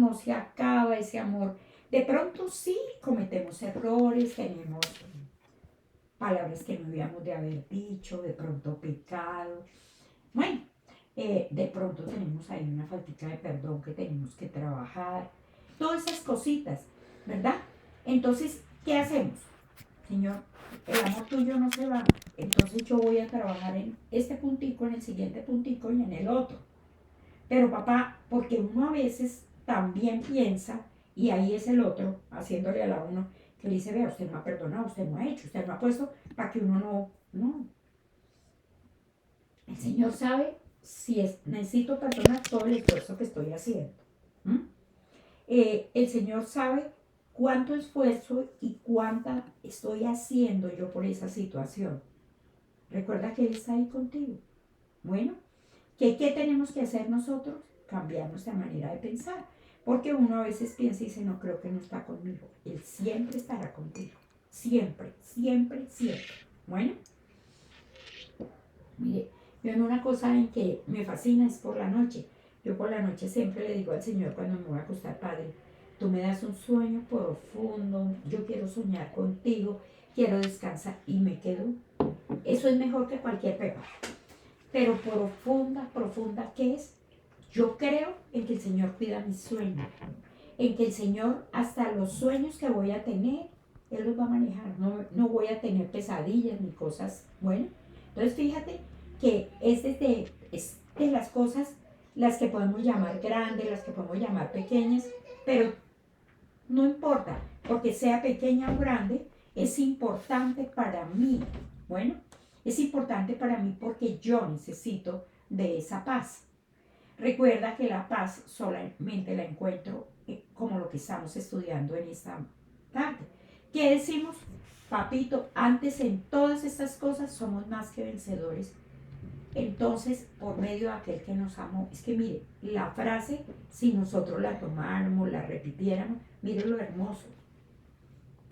no se acaba ese amor. De pronto sí cometemos errores, tenemos palabras que no habíamos de haber dicho, de pronto pecado. Bueno, de pronto tenemos ahí una faltica de perdón que tenemos que trabajar. Todas esas cositas, ¿verdad? Entonces, ¿qué hacemos? Señor, el amor tuyo no se va. Entonces yo voy a trabajar en este puntico, en el siguiente puntico y en el otro. Pero papá, porque uno a veces también piensa, y ahí es el otro, haciéndole a la uno, que le dice, vea, usted no ha perdonado, usted no ha hecho, usted no ha puesto para que uno no. El Señor sabe si necesito perdonar todo el esfuerzo que estoy haciendo. ¿Mm? El Señor sabe cuánto esfuerzo y cuánta estoy haciendo yo por esa situación. Recuerda que Él está ahí contigo. Bueno, ¿qué tenemos que hacer nosotros? Cambiar nuestra manera de pensar. Porque uno a veces piensa y dice, no, creo que no está conmigo. Él siempre estará contigo. Siempre, siempre, siempre. Bueno, mire, yo en una cosa en que me fascina es por la noche. Yo por la noche siempre le digo al Señor cuando me voy a acostar, Padre, tú me das un sueño profundo, yo quiero soñar contigo, quiero descansar y me quedo. Eso es mejor que cualquier pepa. Pero profunda, profunda, ¿qué es? Yo creo en que el Señor cuida mis sueños, en que el Señor hasta los sueños que voy a tener, Él los va a manejar. No voy a tener pesadillas ni cosas, bueno. Entonces fíjate que es de las cosas las que podemos llamar grandes, las que podemos llamar pequeñas, pero no importa, porque sea pequeña o grande, es importante para mí. Bueno, es importante para mí porque yo necesito de esa paz. Recuerda que la paz solamente la encuentro como lo que estamos estudiando en esta tarde. ¿Qué decimos? Papito, antes en todas estas cosas somos más que vencedores. Entonces, por medio de aquel que nos amó, es que mire, la frase, si nosotros la tomáramos, la repitiéramos, mire lo hermoso.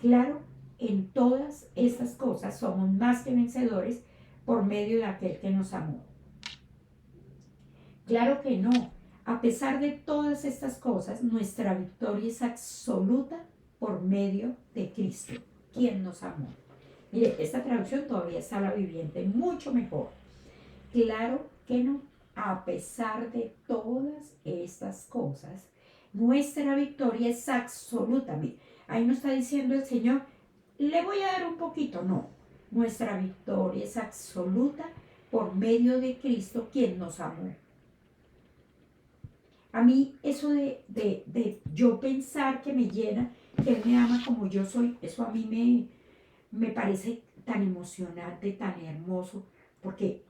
Claro, en todas estas cosas somos más que vencedores por medio de aquel que nos amó. Claro que no. A pesar de todas estas cosas, nuestra victoria es absoluta por medio de Cristo, quien nos amó. Mire, esta traducción todavía está la viviente mucho mejor. Claro que no. A pesar de todas estas cosas, nuestra victoria es absoluta. Mire, ahí no está diciendo el Señor, le voy a dar un poquito. No. Nuestra victoria es absoluta por medio de Cristo, quien nos amó. A mí eso de yo pensar que me llena, que Él me ama como yo soy, eso a mí me parece tan emocionante, tan hermoso, porque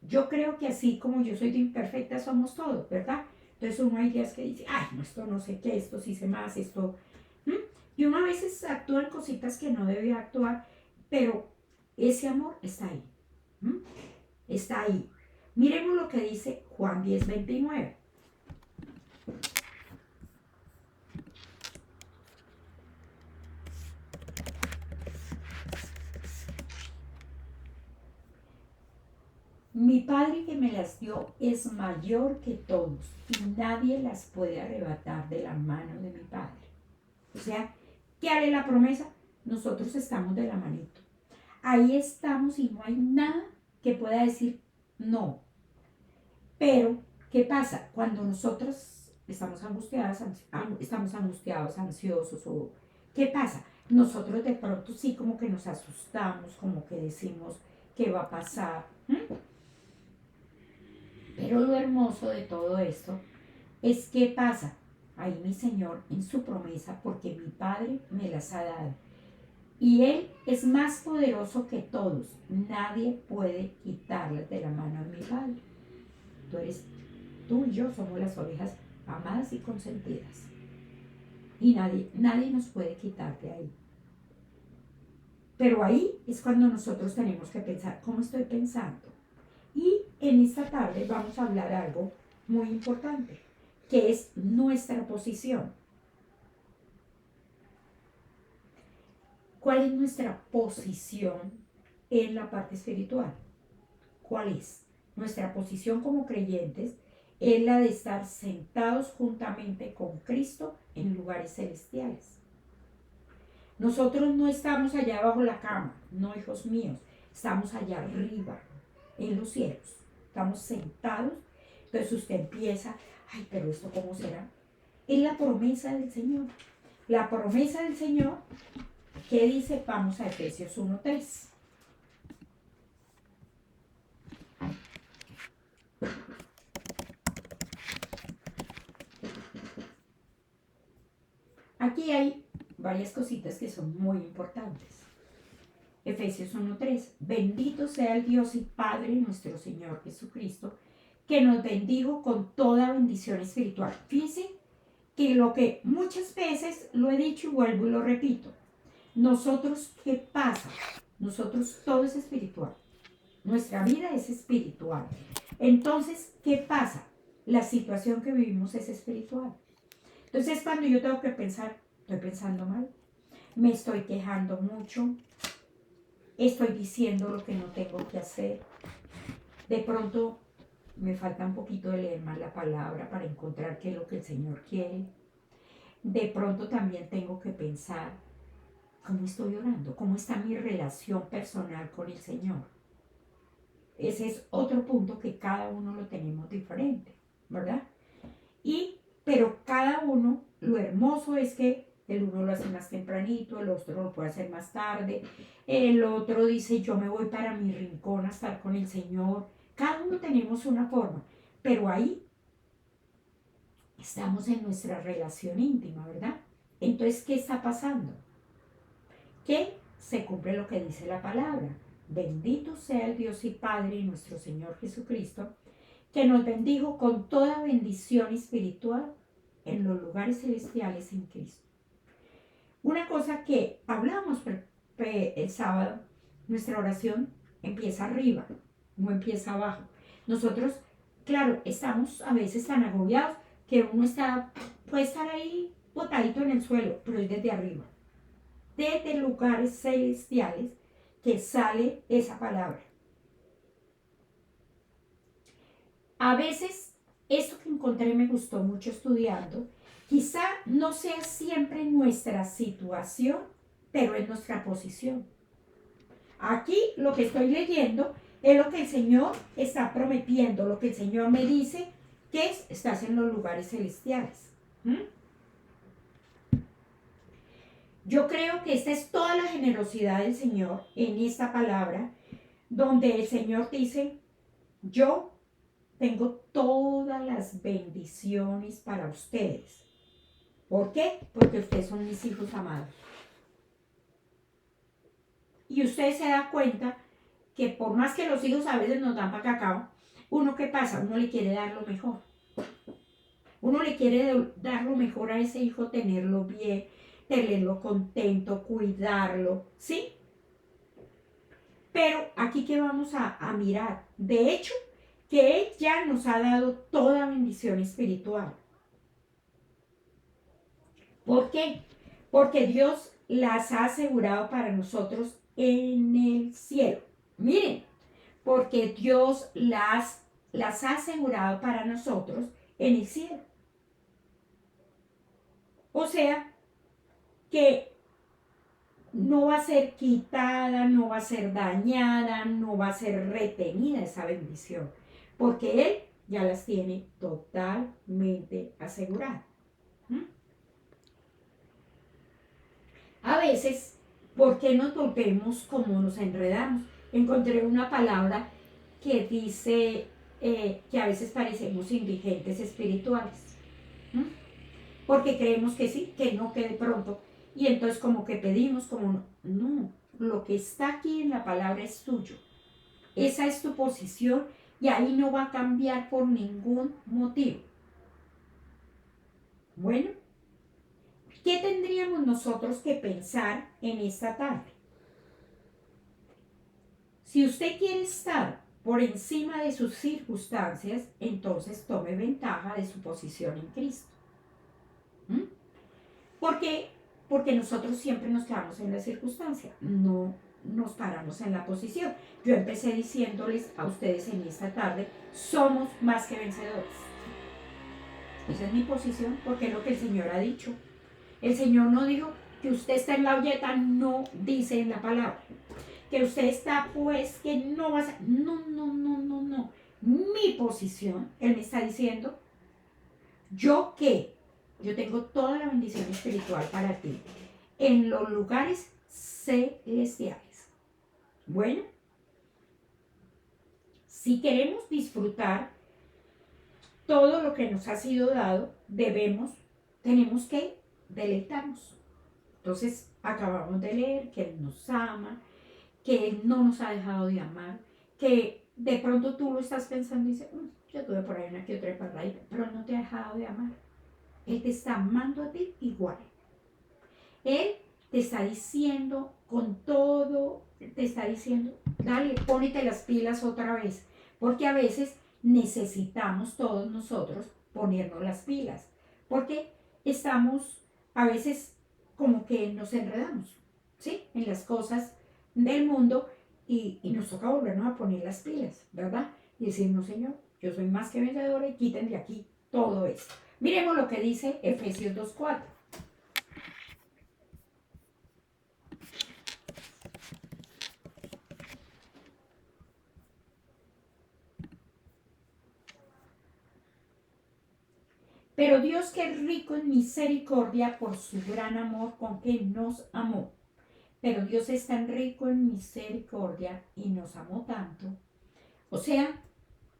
yo creo que así como yo soy de imperfecta, somos todos, ¿verdad? Entonces uno hay días que dice, ay, no, esto no sé qué, esto sí sé más, esto... ¿Mm? Y uno a veces actúa en cositas que no debe actuar, pero ese amor está ahí. ¿Mm? Está ahí. Miremos lo que dice Juan 10:29. Mi Padre que me las dio es mayor que todos y nadie las puede arrebatar de la mano de mi Padre. O sea, ¿qué haré la promesa? Nosotros estamos de la manito. Ahí estamos y no hay nada que pueda decir no. Pero, ¿qué pasa? Cuando nosotros estamos angustiados, ansiosos, o ¿qué pasa? Nosotros de pronto sí como que nos asustamos, como que decimos, ¿qué va a pasar? ¿Mm? Pero lo hermoso de todo esto es que pasa ahí mi Señor en su promesa porque mi Padre me las ha dado. Y Él es más poderoso que todos. Nadie puede quitarlas de la mano de mi Padre. Tú y yo somos las ovejas amadas y consentidas. Y nadie nos puede quitar de ahí. Pero ahí es cuando nosotros tenemos que pensar, ¿cómo estoy pensando? Y en esta tarde vamos a hablar algo muy importante, que es nuestra posición. ¿Cuál es nuestra posición en la parte espiritual? ¿Cuál es? Nuestra posición como creyentes es la de estar sentados juntamente con Cristo en lugares celestiales. Nosotros no estamos allá bajo la cama, no, hijos míos, estamos allá arriba, en los cielos. Estamos sentados. Entonces usted empieza, ay, pero esto ¿cómo será? Es la promesa del Señor. La promesa del Señor, ¿qué dice? Vamos a Efesios 1:3. Aquí hay varias cositas que son muy importantes. Efesios 1:3. Bendito sea el Dios y Padre nuestro Señor Jesucristo, que nos bendijo con toda bendición espiritual. Fíjense que lo que muchas veces lo he dicho y vuelvo y lo repito. Nosotros, ¿qué pasa? Nosotros todo es espiritual. Nuestra vida es espiritual. Entonces, ¿qué pasa? La situación que vivimos es espiritual. Entonces, cuando yo tengo que pensar, estoy pensando mal, me estoy quejando mucho, estoy diciendo lo que no tengo que hacer. De pronto me falta un poquito de leer más la palabra para encontrar qué es lo que el Señor quiere. De pronto también tengo que pensar cómo estoy orando, cómo está mi relación personal con el Señor. Ese es otro punto que cada uno lo tenemos diferente, ¿verdad? Pero cada uno, lo hermoso es que el uno lo hace más tempranito, el otro lo puede hacer más tarde, el otro dice yo me voy para mi rincón a estar con el Señor. Cada uno tenemos una forma, pero ahí estamos en nuestra relación íntima, ¿verdad? Entonces, ¿qué está pasando? Que se cumple lo que dice la palabra. Bendito sea el Dios y Padre y nuestro Señor Jesucristo, que nos bendijo con toda bendición espiritual en los lugares celestiales en Cristo. Una cosa que hablamos el sábado, nuestra oración empieza arriba, no empieza abajo. Nosotros, claro, estamos a veces tan agobiados que uno puede estar ahí botadito en el suelo, pero es desde arriba. Desde lugares celestiales que sale esa palabra. A veces, esto que encontré me gustó mucho estudiando, quizá no sea siempre nuestra situación, pero es nuestra posición. Aquí lo que estoy leyendo es lo que el Señor está prometiendo, lo que el Señor me dice, que estás en los lugares celestiales. Yo creo que esta es toda la generosidad del Señor en esta palabra, donde el Señor dice, yo tengo todas las bendiciones para ustedes. ¿Por qué? Porque ustedes son mis hijos amados. Y usted se da cuenta que por más que los hijos a veces nos dan para cacao, uno ¿qué pasa? Uno le quiere dar lo mejor. Uno le quiere dar lo mejor a ese hijo, tenerlo bien, tenerlo contento, cuidarlo, ¿sí? Pero aquí que vamos a mirar, de hecho, que Él ya nos ha dado toda bendición espiritual. ¿Por qué? Porque Dios las ha asegurado para nosotros en el cielo. Miren, porque Dios las ha asegurado para nosotros en el cielo. O sea, que no va a ser quitada, no va a ser dañada, no va a ser retenida esa bendición, porque Él ya las tiene totalmente aseguradas. A veces, ¿por qué nos volvemos como nos enredamos? Encontré una palabra que dice que a veces parecemos indigentes espirituales. Porque creemos que sí, que no, que de pronto. Y entonces como que pedimos, como no, lo que está aquí en la palabra es tuyo. Esa es tu posición y ahí no va a cambiar por ningún motivo. Bueno, ¿qué tendríamos nosotros que pensar en esta tarde? Si usted quiere estar por encima de sus circunstancias, entonces tome ventaja de su posición en Cristo. ¿Por qué? Porque nosotros siempre nos quedamos en la circunstancia, no nos paramos en la posición. Yo empecé diciéndoles a ustedes en esta tarde, somos más que vencedores. Esa es mi posición porque es lo que el Señor ha dicho. El Señor no dijo que usted está en la olleta, no dice en la palabra. Que usted está pues, que no vas a... No, no, no, no, no. Mi posición, Él me está diciendo, yo que yo tengo toda la bendición espiritual para ti en los lugares celestiales. Bueno, si queremos disfrutar todo lo que nos ha sido dado, tenemos que deleitarnos. Entonces, acabamos de leer que Él nos ama, que Él no nos ha dejado de amar, que de pronto tú lo estás pensando y dices, yo tuve por ahí una que otra embarradita, pero Él no te ha dejado de amar. Él te está amando a ti igual. Él te está diciendo con todo, te está diciendo, dale, pónete las pilas otra vez, porque a veces necesitamos todos nosotros ponernos las pilas, porque estamos a veces como que nos enredamos, ¿sí? En las cosas del mundo y nos toca volvernos a poner las pilas, ¿verdad? Y decir, no, Señor, yo soy más que vencedora y quiten de aquí todo esto. Miremos lo que dice Efesios 2:4. Pero Dios, que es rico en misericordia por su gran amor con que nos amó. Pero Dios es tan rico en misericordia y nos amó tanto. O sea,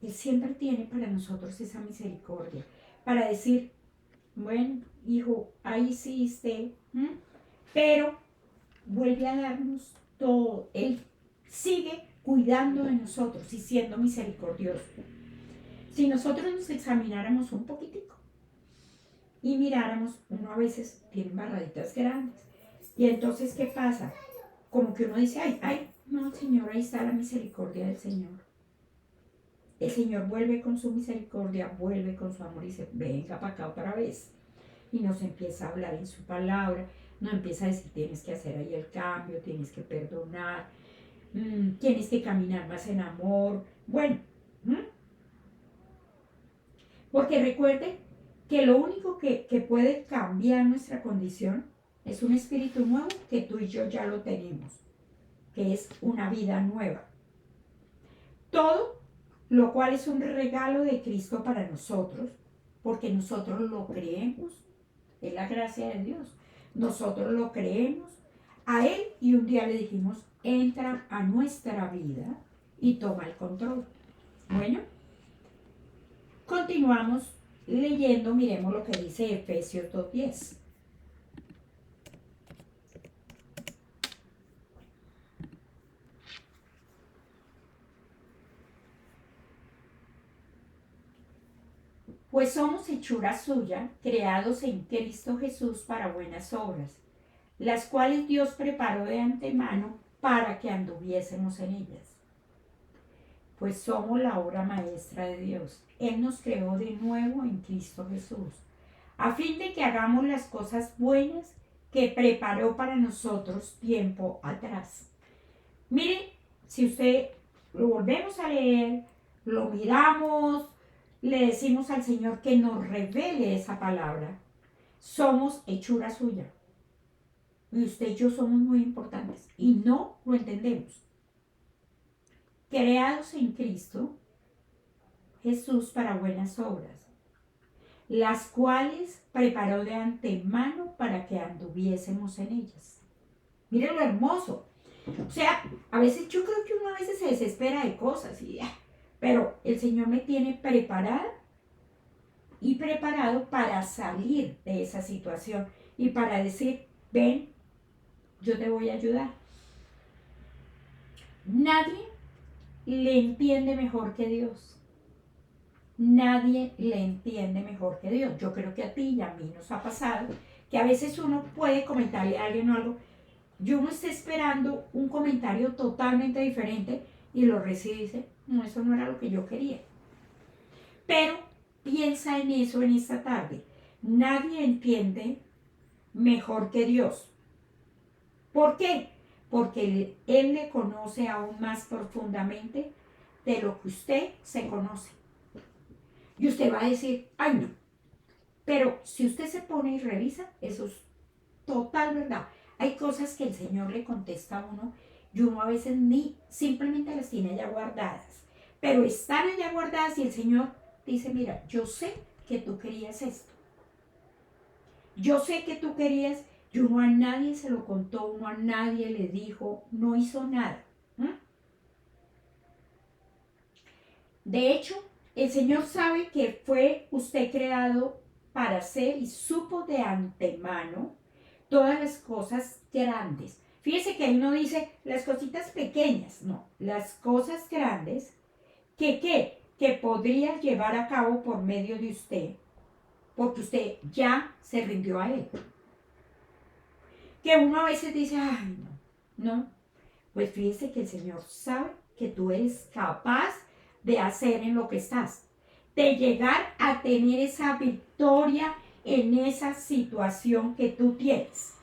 Él siempre tiene para nosotros esa misericordia. Para decir, bueno, hijo, ahí hiciste, pero vuelve a darnos todo. Él sigue cuidando de nosotros y siendo misericordioso. Si nosotros nos examináramos un poquitico y miráramos, uno a veces tiene barraditas grandes. Y entonces, ¿qué pasa? Como que uno dice, ay, no, Señor, ahí está la misericordia del Señor. El Señor vuelve con su misericordia, vuelve con su amor y dice, venga para acá otra vez. Y nos empieza a hablar en su palabra, nos empieza a decir, tienes que hacer ahí el cambio, tienes que perdonar, tienes que caminar más en amor. Bueno, porque recuerde que lo único que puede cambiar nuestra condición es un espíritu nuevo que tú y yo ya lo tenemos, que es una vida nueva. Todo lo cual es un regalo de Cristo para nosotros, porque nosotros lo creemos, es la gracia de Dios. Nosotros lo creemos a Él y un día le dijimos, entra a nuestra vida y toma el control. Bueno, continuamos leyendo, miremos lo que dice Efesios 2:10. Pues somos hechura suya, creados en Cristo Jesús para buenas obras, las cuales Dios preparó de antemano para que anduviésemos en ellas. Pues somos la obra maestra de Dios. Él nos creó de nuevo en Cristo Jesús, a fin de que hagamos las cosas buenas que preparó para nosotros tiempo atrás. Mire, si usted lo volvemos a leer, lo miramos, le decimos al Señor que nos revele esa palabra. Somos hechura suya. Y usted y yo somos muy importantes y no lo entendemos. Creados en Cristo Jesús para buenas obras, las cuales preparó de antemano para que anduviésemos en ellas. Miren lo hermoso. O sea, a veces yo creo que uno a veces se desespera de cosas, pero el Señor me tiene preparada y preparado para salir de esa situación y para decir, ven, yo te voy a ayudar. Nadie le entiende mejor que Dios. Nadie le entiende mejor que Dios. Yo creo que a ti y a mí nos ha pasado que a veces uno puede comentarle a alguien algo y uno está esperando un comentario totalmente diferente y lo recibe y dice, no, eso no era lo que yo quería. Pero piensa en eso en esta tarde. Nadie entiende mejor que Dios. ¿Por qué? Porque Él le conoce aún más profundamente de lo que usted se conoce. Y usted va a decir, ay no, Pero si usted se pone y revisa, eso es total verdad. Hay cosas que el Señor le contesta a uno y uno a veces ni simplemente las tiene allá guardadas. Pero están allá guardadas y el Señor dice, mira, yo sé que tú querías esto. Yo sé que tú querías, y uno a nadie se lo contó, uno a nadie le dijo, no hizo nada. De hecho, el Señor sabe que fue usted creado para hacer y supo de antemano todas las cosas grandes. Fíjese que Él no dice las cositas pequeñas, no, las cosas grandes que podría llevar a cabo por medio de usted, porque usted ya se rindió a Él. Que uno a veces dice, ay, no, pues fíjese que el Señor sabe que tú eres capaz de hacer en lo que estás, de llegar a tener esa victoria en esa situación que tú tienes.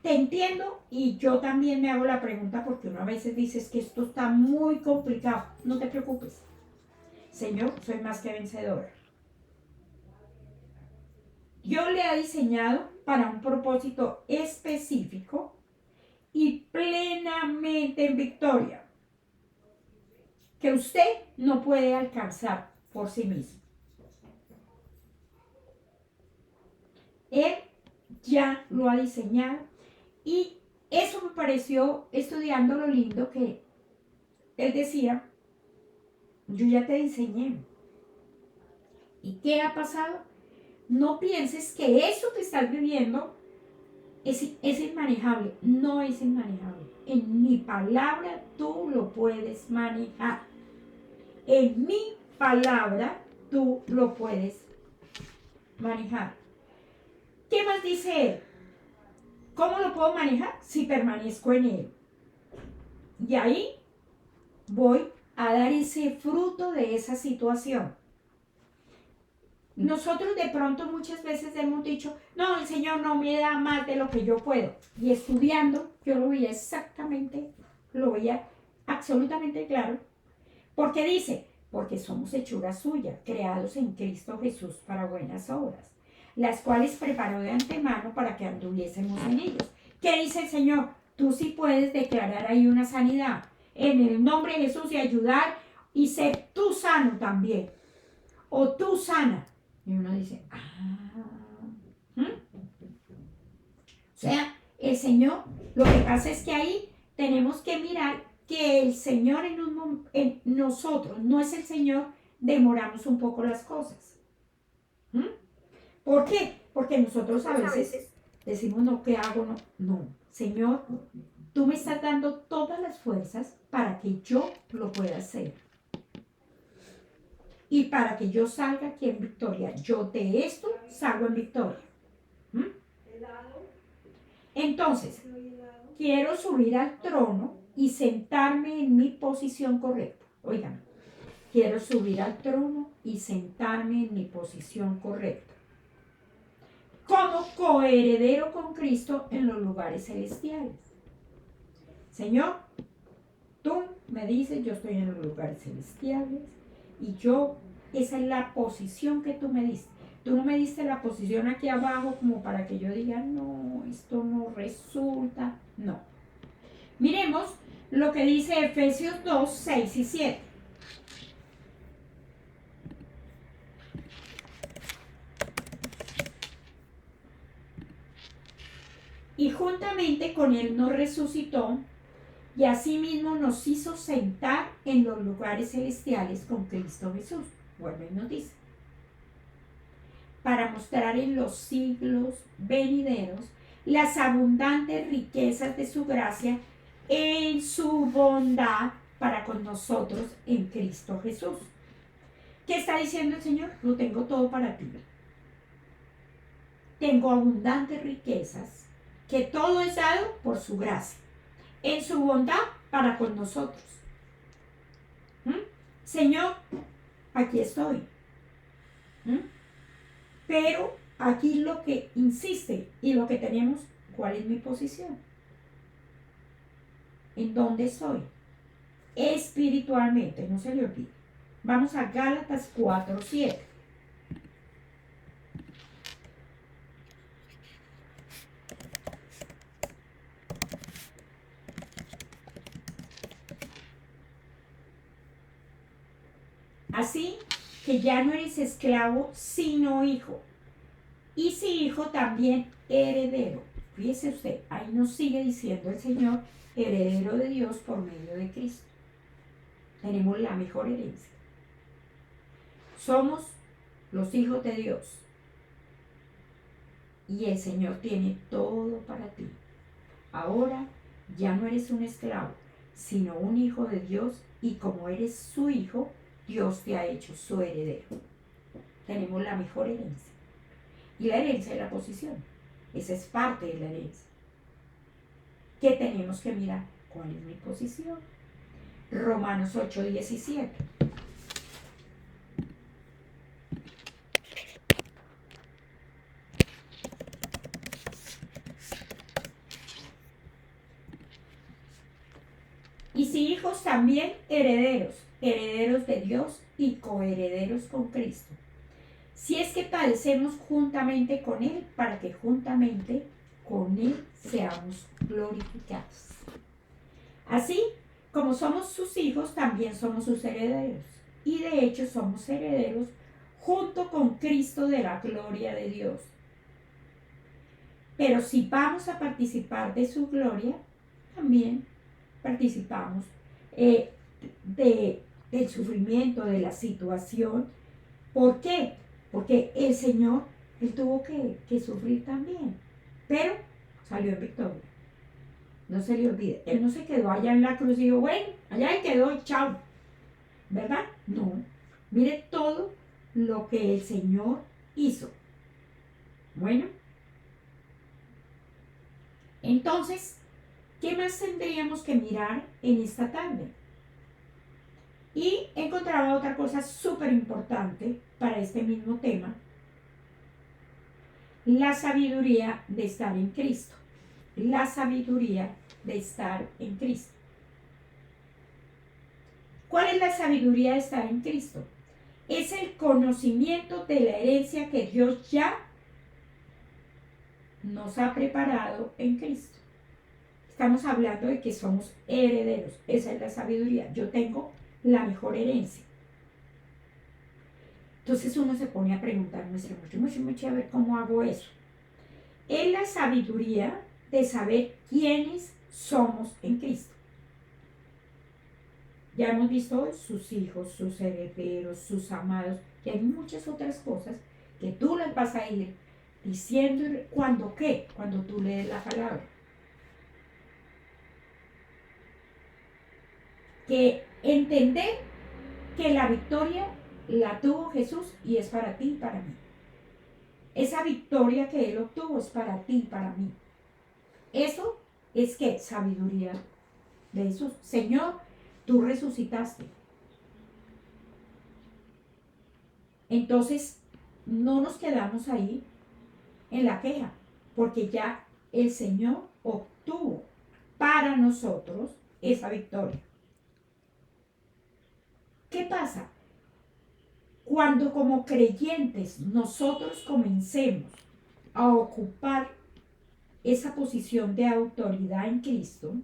Te entiendo y yo también me hago la pregunta porque uno a veces dice que esto está muy complicado. No te preocupes. Señor, soy más que vencedora. Dios le ha diseñado para un propósito específico y plenamente en victoria, que usted no puede alcanzar por sí mismo. Él ya lo ha diseñado y eso me pareció, estudiando lo lindo que él decía, yo ya te diseñé. ¿Y qué ha pasado? No pienses que eso que estás viviendo es inmanejable. No es inmanejable. En mi palabra tú lo puedes manejar. En mi palabra tú lo puedes manejar. ¿Qué más dice él? ¿Cómo lo puedo manejar? Si permanezco en él. Y ahí voy a dar ese fruto de esa situación. Nosotros de pronto muchas veces hemos dicho, no, el Señor no me da más de lo que yo puedo. Y estudiando, yo lo veía exactamente, lo veía absolutamente claro. Porque dice, porque somos hechura suya, creados en Cristo Jesús para buenas obras, las cuales preparó de antemano para que anduviésemos en ellos. ¿Qué dice el Señor? Tú sí puedes declarar ahí una sanidad en el nombre de Jesús y ayudar y ser tú sano también. O tú sana. Y uno dice, O sea, el Señor, lo que pasa es que ahí tenemos que mirar que el Señor en nosotros, no es el Señor, demoramos un poco las cosas. ¿Por qué? Porque nosotros a veces decimos, no, ¿qué hago? No, Señor, tú me estás dando todas las fuerzas para que yo lo pueda hacer. Y para que yo salga aquí en victoria. Yo de esto salgo en victoria. Entonces, quiero subir al trono y sentarme en mi posición correcta. Oigan, quiero subir al trono y sentarme en mi posición correcta. Como coheredero con Cristo en los lugares celestiales. Señor, tú me dices, yo estoy en los lugares celestiales y esa es la posición que tú me diste. Tú no me diste la posición aquí abajo como para que yo diga, no, esto no resulta. No. Miremos lo que dice Efesios 2, 6 y 7. Y juntamente con él nos resucitó y asimismo nos hizo sentar en los lugares celestiales con Cristo Jesús. Vuelve y nos dice. Para mostrar en los siglos venideros las abundantes riquezas de su gracia en su bondad para con nosotros en Cristo Jesús. ¿Qué está diciendo el Señor? Lo tengo todo para ti. Tengo abundantes riquezas, que todo es dado por su gracia, en su bondad para con nosotros. Señor, aquí estoy. Pero aquí lo que insiste y lo que tenemos, ¿cuál es mi posición? ¿En dónde estoy? Espiritualmente, no se le olvide. Vamos a Gálatas 4:7. Así que ya no eres esclavo, sino hijo. Y si hijo, también heredero. Fíjese usted, ahí nos sigue diciendo el Señor, heredero de Dios por medio de Cristo. Tenemos la mejor herencia. Somos los hijos de Dios. Y el Señor tiene todo para ti. Ahora ya no eres un esclavo, sino un hijo de Dios, y como eres su hijo, Dios te ha hecho su heredero. Tenemos la mejor herencia. Y la herencia es la posición. Esa es parte de la herencia. ¿Qué tenemos que mirar? ¿Cuál es mi posición? Romanos 8:17. Y si hijos, también herederos, herederos de Dios y coherederos con Cristo. Si es que padecemos juntamente con Él, para que juntamente con Él seamos glorificados. Así como somos sus hijos, también somos sus herederos. Y de hecho somos herederos junto con Cristo de la gloria de Dios. Pero si vamos a participar de su gloria, también participamos del sufrimiento, de la situación. ¿Por qué? Porque el Señor, Él tuvo que sufrir también, pero salió en victoria. No se le olvide, Él no se quedó allá en la cruz y dijo, bueno, allá quedó y chao, ¿verdad? No, mire todo lo que el Señor hizo. Bueno, entonces, ¿qué más tendríamos que mirar en esta tarde? Y encontraba otra cosa súper importante para este mismo tema, la sabiduría de estar en Cristo. La sabiduría de estar en Cristo. ¿Cuál es la sabiduría de estar en Cristo? Es el conocimiento de la herencia que Dios ya nos ha preparado en Cristo. Estamos hablando de que somos herederos. Esa es la sabiduría. Yo tengo la mejor herencia. Entonces uno se pone a preguntar, mucho, a ver cómo hago eso. Es la sabiduría de saber quiénes somos en Cristo. Ya hemos visto hoy sus hijos, sus herederos, sus amados, y hay muchas otras cosas que tú les vas a ir diciendo. ¿Cuándo qué? Cuando tú lees la palabra. Que entender que la victoria la tuvo Jesús y es para ti y para mí. Esa victoria que Él obtuvo es para ti y para mí. Eso es que sabiduría de Jesús. Señor, tú resucitaste. Entonces, no nos quedamos ahí en la queja, porque ya el Señor obtuvo para nosotros esa victoria. ¿Qué pasa? Cuando como creyentes nosotros comencemos a ocupar esa posición de autoridad en Cristo,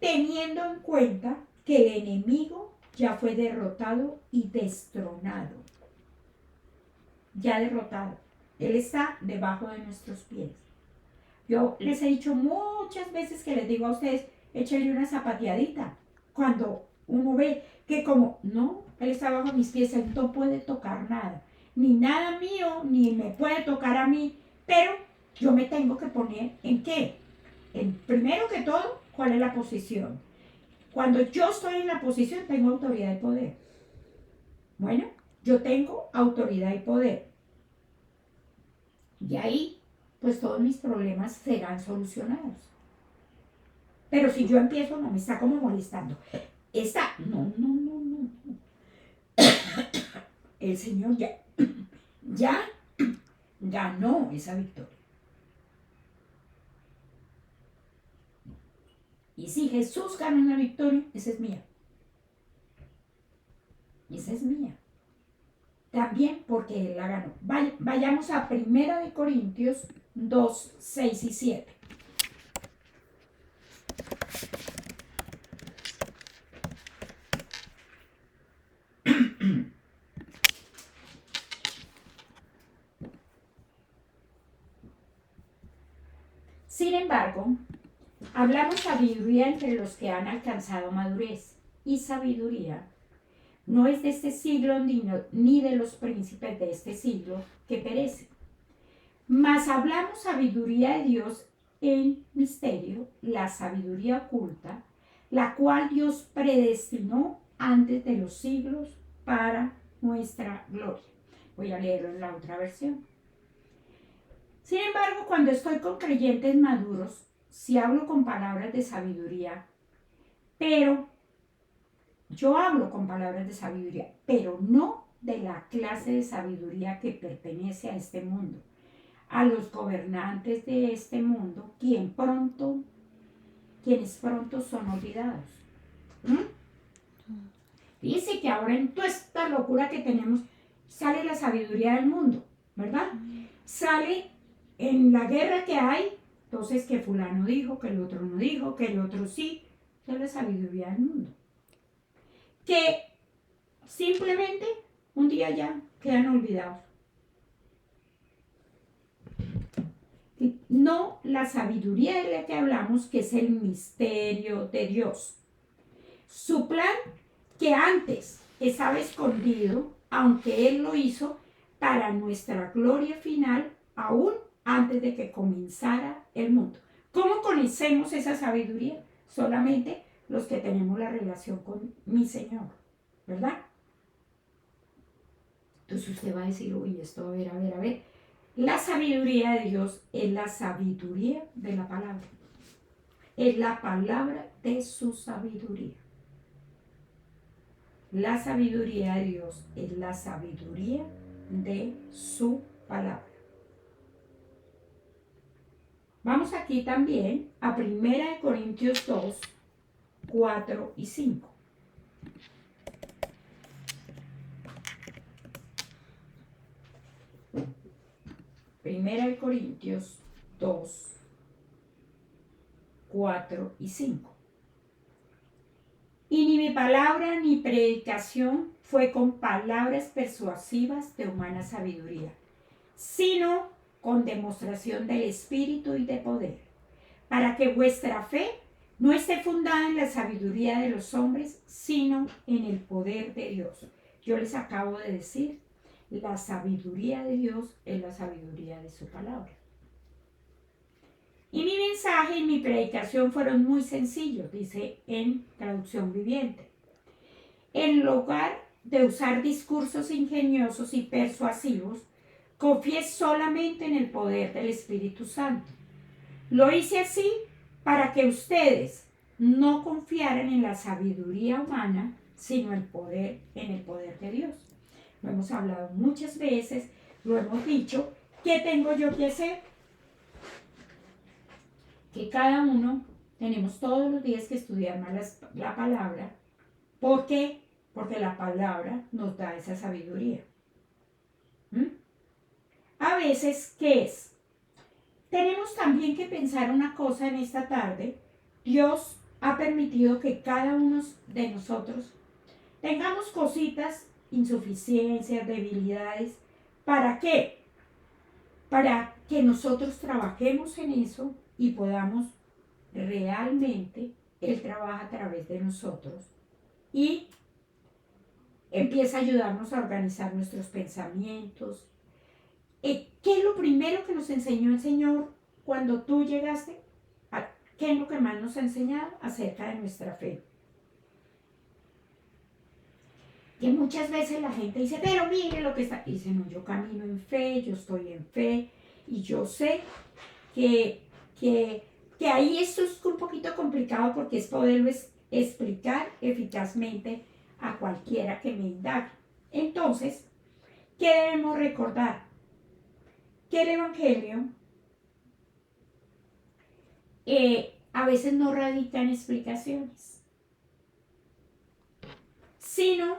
teniendo en cuenta que el enemigo ya fue derrotado y destronado. Ya derrotado. Él está debajo de nuestros pies. Yo les he dicho muchas veces que les digo a ustedes, échenle una zapateadita. Cuando uno ve que como, no, Él está bajo mis pies, Él no puede tocar nada. Ni nada mío, ni me puede tocar a mí. Pero yo me tengo que poner ¿en qué? Primero que todo, ¿cuál es la posición? Cuando yo estoy en la posición, tengo autoridad y poder. Bueno, yo tengo autoridad y poder. Y ahí, pues todos mis problemas serán solucionados. Pero si yo empiezo, no, me está como molestando. No. El Señor ya ganó esa victoria. Y si Jesús gana una victoria, esa es mía. Esa es mía. También porque Él la ganó. Vayamos a 1 Corintios 2, 6 y 7. Sin embargo, hablamos sabiduría entre los que han alcanzado madurez. Y sabiduría no es de este siglo ni de los príncipes de este siglo que perecen. Mas hablamos sabiduría de Dios en misterio, la sabiduría oculta, la cual Dios predestinó antes de los siglos para nuestra gloria. Voy a leerlo en la otra versión. Sin embargo, cuando estoy con creyentes maduros, si hablo con palabras de sabiduría, pero yo hablo con palabras de sabiduría, pero no de la clase de sabiduría que pertenece a este mundo, a los gobernantes de este mundo, quienes pronto son olvidados. Dice que ahora en toda esta locura que tenemos sale la sabiduría del mundo, ¿verdad? Sale en la guerra que hay, entonces que fulano dijo, que el otro no dijo, que el otro sí, esa es la sabiduría del mundo. Que simplemente un día ya quedan olvidados. No la sabiduría de la que hablamos, que es el misterio de Dios. Su plan que antes estaba escondido, aunque Él lo hizo para nuestra gloria final, aún antes de que comenzara el mundo. ¿Cómo conocemos esa sabiduría? Solamente los que tenemos la relación con mi Señor, ¿verdad? Entonces usted va a decir, uy, esto, a ver. La sabiduría de Dios es la sabiduría de la palabra. Es la palabra de su sabiduría. La sabiduría de Dios es la sabiduría de su palabra. Vamos aquí también a 1 Corintios 2, 4 y 5. Primera de Corintios 2, 4 y 5. Y ni mi palabra ni predicación fue con palabras persuasivas de humana sabiduría, sino con demostración del Espíritu y de poder, para que vuestra fe no esté fundada en la sabiduría de los hombres, sino en el poder de Dios. Yo les acabo de decir, la sabiduría de Dios es la sabiduría de su palabra. Y mi mensaje y mi predicación fueron muy sencillos, dice en traducción viviente. En lugar de usar discursos ingeniosos y persuasivos, confié solamente en el poder del Espíritu Santo. Lo hice así para que ustedes no confiaran en la sabiduría humana, sino en el poder de Dios. Lo hemos hablado muchas veces, lo hemos dicho. ¿Qué tengo yo que hacer? Que cada uno tenemos todos los días que estudiar más la palabra. ¿Por qué? Porque la palabra nos da esa sabiduría. A veces, ¿qué es? Tenemos también que pensar una cosa en esta tarde. Dios ha permitido que cada uno de nosotros tengamos cositas, insuficiencias, debilidades. ¿Para qué? Para que nosotros trabajemos en eso y podamos realmente, Él trabaja a través de nosotros y empieza a ayudarnos a organizar nuestros pensamientos. ¿Qué es lo primero que nos enseñó el Señor cuando tú llegaste? ¿Qué es lo que más nos ha enseñado acerca de nuestra fe? Que muchas veces la gente dice, pero mire lo que está. Y dice, no, yo camino en fe, yo estoy en fe, y yo sé que ahí esto es un poquito complicado porque es poderlo explicar eficazmente a cualquiera que me indague. Entonces, ¿qué debemos recordar? Que el Evangelio a veces no radica en explicaciones, sino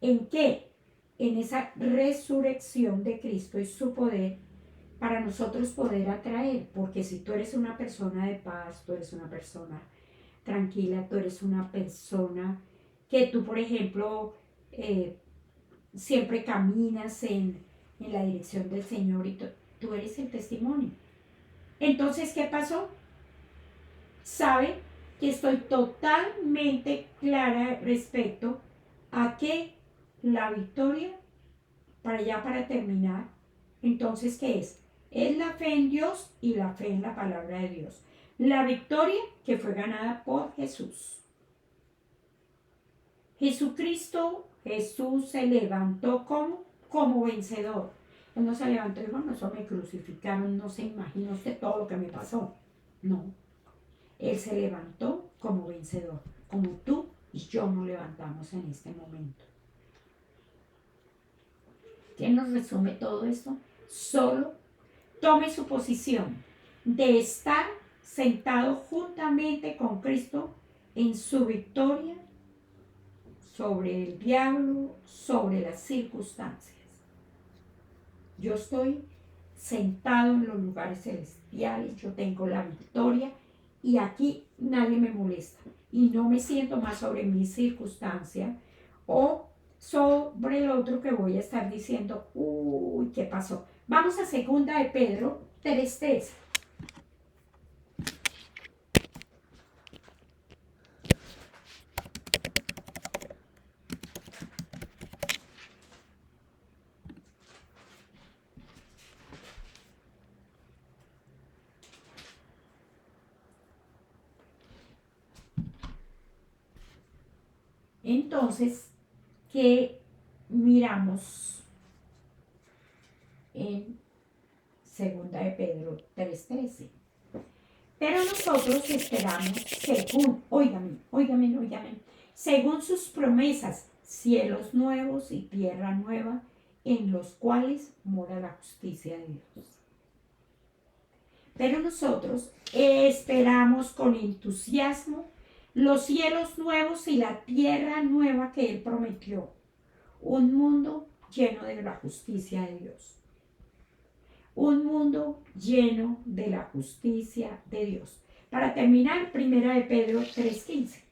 en qué, en esa resurrección de Cristo y su poder para nosotros poder atraer, porque si tú eres una persona de paz, tú eres una persona tranquila, tú eres una persona que tú, por ejemplo, siempre caminas en la dirección del Señor y tú eres el testimonio. Entonces, ¿qué pasó? Sabe que estoy totalmente clara respecto a que la victoria, para terminar, entonces, ¿qué es? Es la fe en Dios y la fe en la palabra de Dios. La victoria que fue ganada por Jesús. Jesús se levantó como vencedor. Él no se levantó y dijo, no, eso me crucificaron, no se imagina usted todo lo que me pasó. No, Él se levantó como vencedor, como tú y yo nos levantamos en este momento. ¿Quién nos resume todo esto? Solo tome su posición de estar sentado juntamente con Cristo en su victoria sobre el diablo, sobre las circunstancias. Yo estoy sentado en los lugares celestiales, yo tengo la victoria y aquí nadie me molesta y no me siento más sobre mi circunstancia o sobre el otro que voy a estar diciendo, uy, ¿qué pasó? Vamos a segunda de Pedro 3:13. Entonces, ¿qué miramos en segunda de Pedro 3:13? Pero nosotros esperamos según sus promesas, cielos nuevos y tierra nueva, en los cuales mora la justicia de Dios. Pero nosotros esperamos con entusiasmo los cielos nuevos y la tierra nueva que Él prometió, un mundo lleno de la justicia de Dios. Un mundo lleno de la justicia de Dios. Para terminar, primera de Pedro 3:15.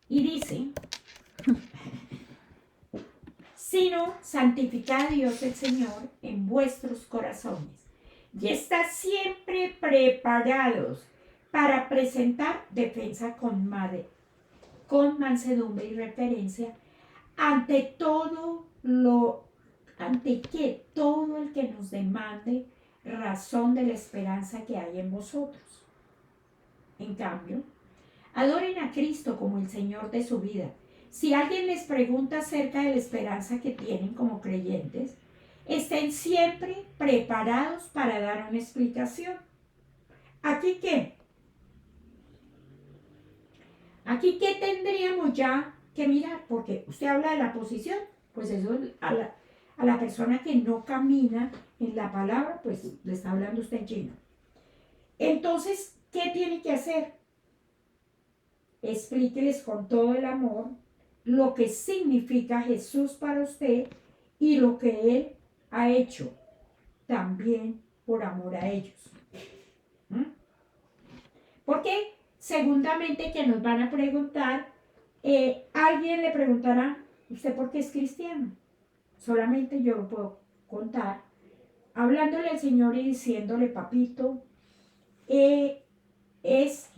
Y dice, sino santificad a Dios el Señor en vuestros corazones y estad siempre preparados para presentar defensa con mansedumbre y reverencia ante que todo el que nos demande razón de la esperanza que hay en vosotros. En cambio, adoren a Cristo como el Señor de su vida. Si alguien les pregunta acerca de la esperanza que tienen como creyentes, estén siempre preparados para dar una explicación. ¿Aquí qué? Aquí qué tendríamos ya que mirar, porque usted habla de la posición, pues eso a la persona que no camina en la palabra, pues le está hablando usted en chino. Entonces, ¿qué tiene que hacer? Explíqueles con todo el amor lo que significa Jesús para usted y lo que Él ha hecho también por amor a ellos. Porque segundamente que nos van a preguntar, alguien le preguntará, ¿usted por qué es cristiano? Solamente yo lo puedo contar, hablándole al Señor y diciéndole, papito, es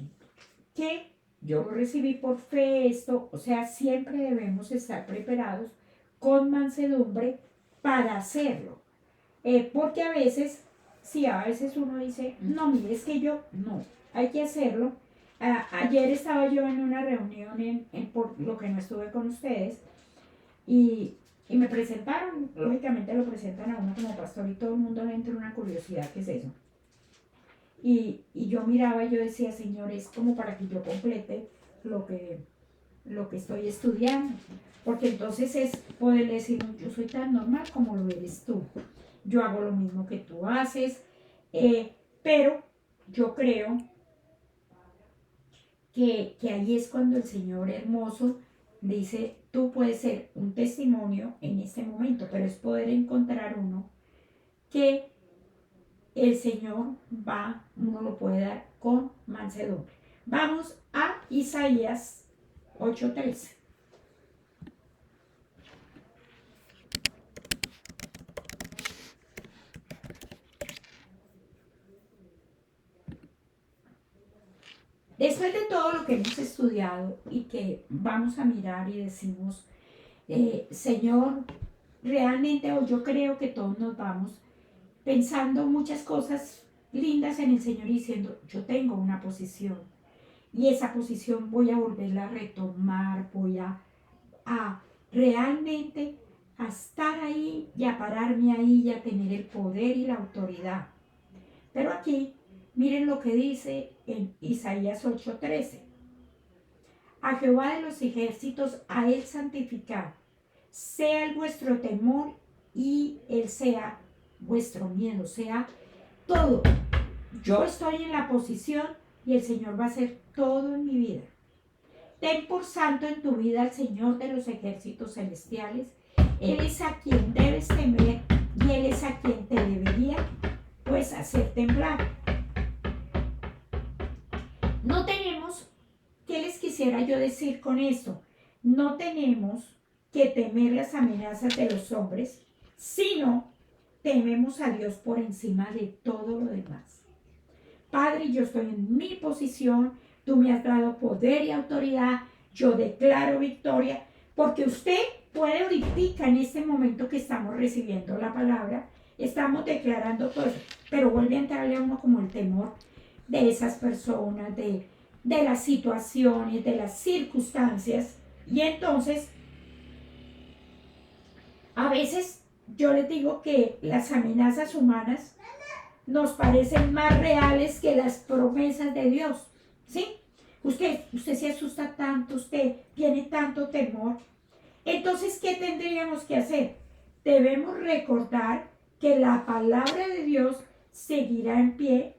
que yo lo recibí por fe esto, o sea, siempre debemos estar preparados con mansedumbre para hacerlo. Porque a veces uno dice, no, mire, es que no, hay que hacerlo. Ayer estaba yo en una reunión por lo que no estuve con ustedes y me presentaron, lógicamente lo presentan a uno como pastor y todo el mundo le entra una curiosidad, ¿qué es eso? Y yo miraba y yo decía, Señor, es como para que yo complete lo que lo que estoy estudiando. Porque entonces es poderle decir, yo soy tan normal como lo eres tú. Yo hago lo mismo que tú haces, pero yo creo que ahí es cuando el Señor hermoso dice, tú puedes ser un testimonio en este momento, pero es poder encontrar uno que el Señor uno lo puede dar con mansedumbre. Vamos a Isaías 8:13. Después de todo lo que hemos estudiado y que vamos a mirar y decimos, Señor, realmente o yo creo que todos nos vamos pensando muchas cosas lindas en el Señor y diciendo, yo tengo una posición y esa posición voy a volverla a retomar, voy a realmente a estar ahí y a pararme ahí y a tener el poder y la autoridad. Pero aquí, miren lo que dice en Isaías 8:13. A Jehová de los ejércitos, a él santificar, sea el vuestro temor y él sea vuestro miedo, sea todo. Yo estoy en la posición y el Señor va a hacer todo en mi vida. Ten por santo en tu vida al Señor de los ejércitos celestiales. Él es a quien debes temer y Él es a quien te debería pues hacer temblar. No tenemos, ¿qué les quisiera yo decir con esto? No tenemos que temer las amenazas de los hombres, sino tememos a Dios por encima de todo lo demás. Padre, yo estoy en mi posición, tú me has dado poder y autoridad, yo declaro victoria, porque usted puede ahorita en este momento que estamos recibiendo la palabra, estamos declarando todo eso, pero vuelve a entrarle a uno como el temor de esas personas, de las situaciones, de las circunstancias, y entonces a veces yo les digo que las amenazas humanas nos parecen más reales que las promesas de Dios, ¿sí? Usted se asusta tanto, usted tiene tanto temor. Entonces, ¿qué tendríamos que hacer? Debemos recordar que la palabra de Dios seguirá en pie,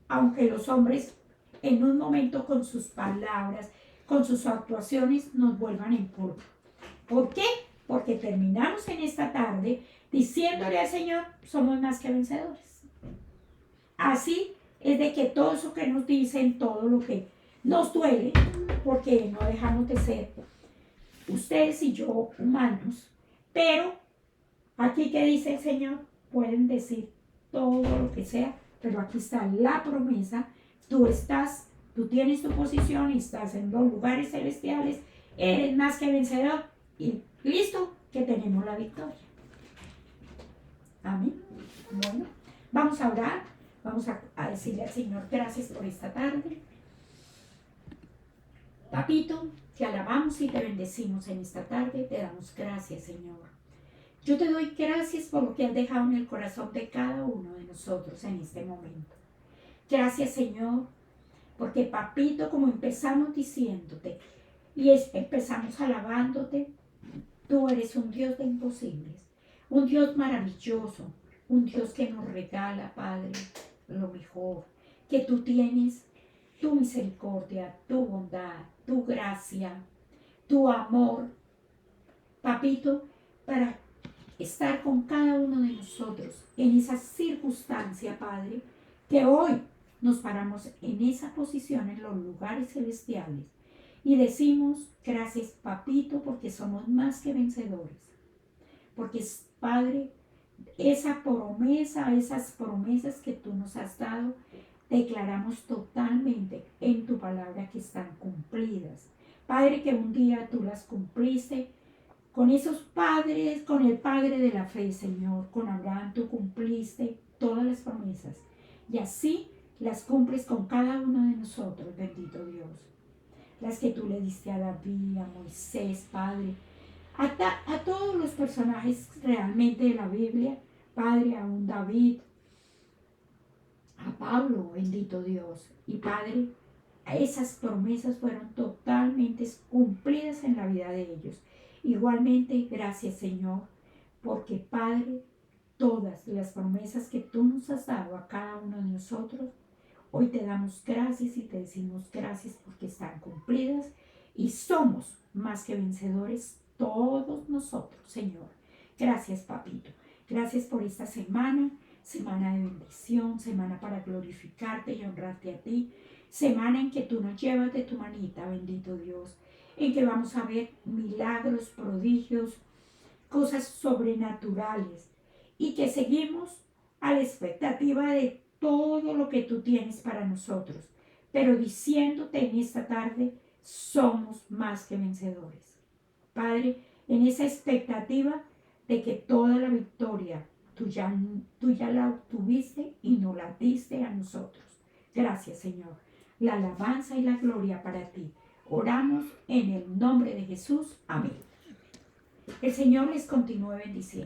aunque los hombres en un momento con sus palabras, con sus actuaciones, nos vuelvan en polvo. ¿Por qué? Porque terminamos en esta tarde diciéndole al Señor, somos más que vencedores. Así es de que todo eso que nos dicen, todo lo que nos duele, porque no dejamos de ser ustedes y yo humanos, pero aquí que dice el Señor, pueden decir todo lo que sea, pero aquí está la promesa, tú tienes tu posición y estás en los lugares celestiales, eres más que vencedor y listo, que tenemos la victoria. Amén. Bueno, vamos a orar. Vamos a decirle al Señor, gracias por esta tarde. Papito, te alabamos y te bendecimos en esta tarde. Te damos gracias, Señor. Yo te doy gracias por lo que has dejado en el corazón de cada uno de nosotros en este momento. Gracias, Señor, porque papito, como empezamos diciéndote y empezamos alabándote, tú eres un Dios de imposibles, un Dios maravilloso, un Dios que nos regala, Padre, lo mejor, que tú tienes tu misericordia, tu bondad, tu gracia, tu amor, papito, para estar con cada uno de nosotros en esa circunstancia, Padre, que hoy nos paramos en esa posición en los lugares celestiales y decimos gracias, papito, porque somos más que vencedores, porque Padre, esa promesa, esas promesas que tú nos has dado, declaramos totalmente en tu palabra que están cumplidas. Padre, que un día tú las cumpliste con esos padres, con el Padre de la fe, Señor, con Abraham tú cumpliste todas las promesas y así las cumples con cada uno de nosotros, bendito Dios. Las que tú le diste a David, a Moisés, Padre, a todos los personajes realmente de la Biblia, Padre, a un David, a Pablo, bendito Dios, y Padre, esas promesas fueron totalmente cumplidas en la vida de ellos. Igualmente, gracias Señor, porque Padre, todas las promesas que tú nos has dado a cada uno de nosotros, hoy te damos gracias y te decimos gracias porque están cumplidas y somos más que vencedores todos nosotros, Señor. Gracias, Papito. Gracias por esta semana, semana de bendición, semana para glorificarte y honrarte a ti, semana en que tú nos llevas de tu manita, bendito Dios, en que vamos a ver milagros, prodigios, cosas sobrenaturales y que seguimos a la expectativa de todo lo que tú tienes para nosotros, pero diciéndote en esta tarde, somos más que vencedores. Padre, en esa expectativa de que toda la victoria tú ya la obtuviste y nos la diste a nosotros. Gracias, Señor. La alabanza y la gloria para ti. Oramos en el nombre de Jesús. Amén. El Señor les continúe bendiciendo.